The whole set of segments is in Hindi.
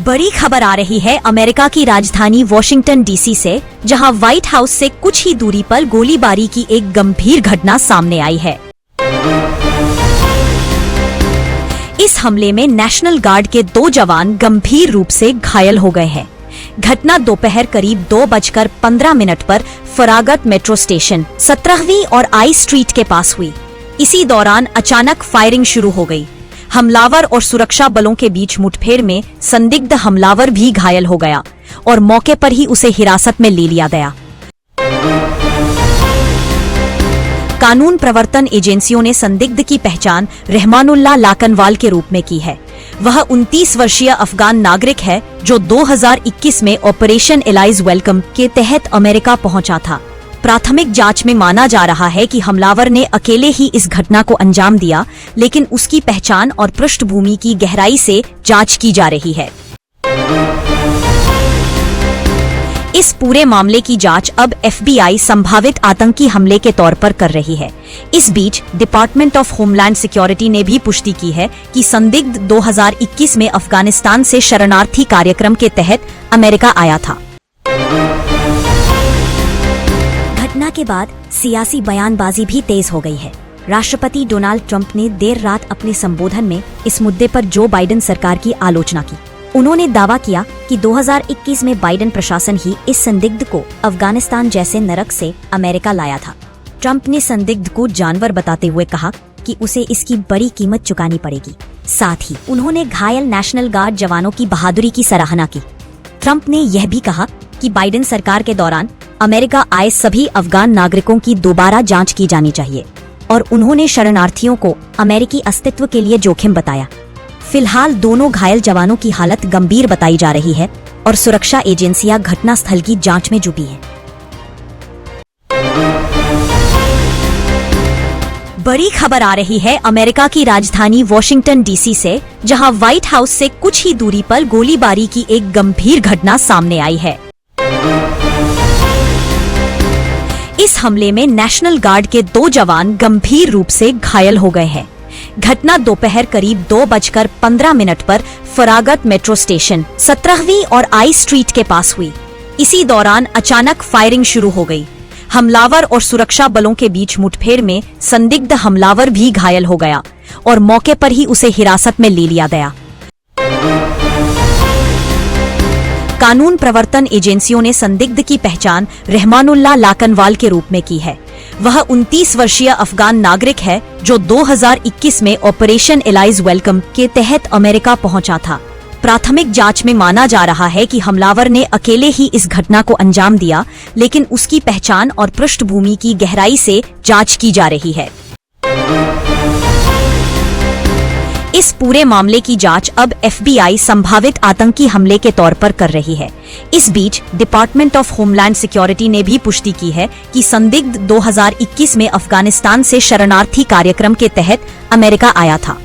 बड़ी खबर आ रही है अमेरिका की राजधानी वॉशिंगटन डीसी से, जहां व्हाइट हाउस से कुछ ही दूरी पर गोलीबारी की एक गंभीर घटना सामने आई है। इस हमले में नेशनल गार्ड के 2 जवान गंभीर रूप से घायल हो गए हैं। घटना दोपहर करीब 2:15 पर फरागत मेट्रो स्टेशन 17वीं और आई स्ट्रीट के पास हुई। इसी दौरान अचानक फायरिंग शुरू हो गई। हमलावर और सुरक्षा बलों के बीच मुठभेड़ में संदिग्ध हमलावर भी घायल हो गया और मौके पर ही उसे हिरासत में ले लिया गया। कानून प्रवर्तन एजेंसियों ने संदिग्ध की पहचान रहमानुल्लाह लाकनवाल के रूप में की है। वह 29 वर्षीय अफगान नागरिक है जो 2021 में ऑपरेशन एलाइज वेलकम के तहत अमेरिका पहुंचा था। प्राथमिक जांच में माना जा रहा है कि हमलावर ने अकेले ही इस घटना को अंजाम दिया, लेकिन उसकी पहचान और पृष्ठभूमि की गहराई से जांच की जा रही है। इस पूरे मामले की जांच अब FBI संभावित आतंकी हमले के तौर पर कर रही है। इस बीच डिपार्टमेंट ऑफ होमलैंड सिक्योरिटी ने भी पुष्टि की है कि संदिग्ध 2021 में अफगानिस्तान से शरणार्थी कार्यक्रम के तहत अमेरिका आया था। घटना के बाद सियासी बयानबाजी भी तेज हो गई है। राष्ट्रपति डोनाल्ड ट्रंप ने देर रात अपने संबोधन में इस मुद्दे पर जो बाइडेन सरकार की आलोचना की। उन्होंने दावा किया कि 2021 में बाइडेन प्रशासन ही इस संदिग्ध को अफगानिस्तान जैसे नरक से अमेरिका लाया था। ट्रंप ने संदिग्ध को जानवर बताते हुए कहा कि उसे इसकी बड़ी कीमत चुकानी पड़ेगी। साथ ही उन्होंने घायल नेशनल गार्ड जवानों की बहादुरी की सराहना की। ट्रंप ने यह भी कहा कि बाइडेन सरकार के दौरान अमेरिका आए सभी अफगान नागरिकों की दोबारा जांच की जानी चाहिए और उन्होंने शरणार्थियों को अमेरिकी अस्तित्व के लिए जोखिम बताया। फिलहाल दोनों घायल जवानों की हालत गंभीर बताई जा रही है और सुरक्षा एजेंसियां घटनास्थल की जांच में जुटी हैं। बड़ी खबर आ रही है अमेरिका की राजधानी वॉशिंगटन डीसी से, जहां व्हाइट हाउस से कुछ ही दूरी पर गोलीबारी की एक गंभीर घटना सामने आई है। इस हमले में नेशनल गार्ड के 2 जवान गंभीर रूप से घायल हो गए हैं। घटना दोपहर करीब 2:15 पर फरागत मेट्रो स्टेशन 17वीं और आई स्ट्रीट के पास हुई। इसी दौरान अचानक फायरिंग शुरू हो गई। हमलावर और सुरक्षा बलों के बीच मुठभेड़ में संदिग्ध हमलावर भी घायल हो गया और मौके पर ही उसे हिरासत में ले लिया गया। कानून प्रवर्तन एजेंसियों ने संदिग्ध की पहचान रहमानुल्लाह लाकनवाल के रूप में की है। वह 29 वर्षीय अफगान नागरिक है जो 2021 में ऑपरेशन एलाइज वेलकम के तहत अमेरिका पहुंचा था। प्राथमिक जांच में माना जा रहा है कि हमलावर ने अकेले ही इस घटना को अंजाम दिया, लेकिन उसकी पहचान और पृष्ठभूमि की गहराई से जांच की जा रही है। इस पूरे मामले की जांच अब FBI संभावित आतंकी हमले के तौर पर कर रही है। इस बीच डिपार्टमेंट ऑफ होमलैंड सिक्योरिटी ने भी पुष्टि की है कि संदिग्ध 2021 में अफगानिस्तान से शरणार्थी कार्यक्रम के तहत अमेरिका आया था।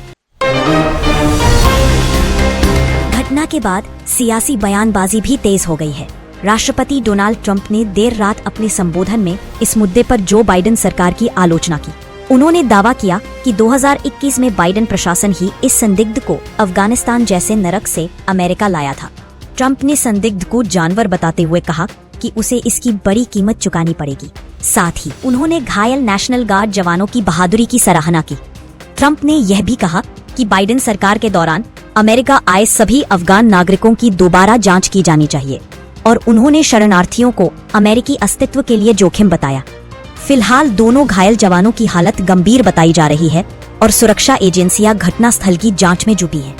घटना के बाद सियासी बयानबाजी भी तेज हो गई है। राष्ट्रपति डोनाल्ड ट्रंप ने देर रात अपने संबोधन में इस मुद्दे पर जो बाइडेन सरकार की आलोचना की। उन्होंने दावा किया कि 2021 में बाइडेन प्रशासन ही इस संदिग्ध को अफगानिस्तान जैसे नरक से अमेरिका लाया था। ट्रंप ने संदिग्ध को जानवर बताते हुए कहा कि उसे इसकी बड़ी कीमत चुकानी पड़ेगी। साथ ही उन्होंने घायल नेशनल गार्ड जवानों की बहादुरी की सराहना की। ट्रंप ने यह भी कहा कि बाइडेन सरकार के दौरान अमेरिका आए सभी अफगान नागरिकों की दोबारा जांच की जानी चाहिए और उन्होंने शरणार्थियों को अमेरिकी अस्तित्व के लिए जोखिम बताया। फिलहाल दोनों घायल जवानों की हालत गंभीर बताई जा रही है और सुरक्षा एजेंसियां घटनास्थल की जांच में जुटी हैं।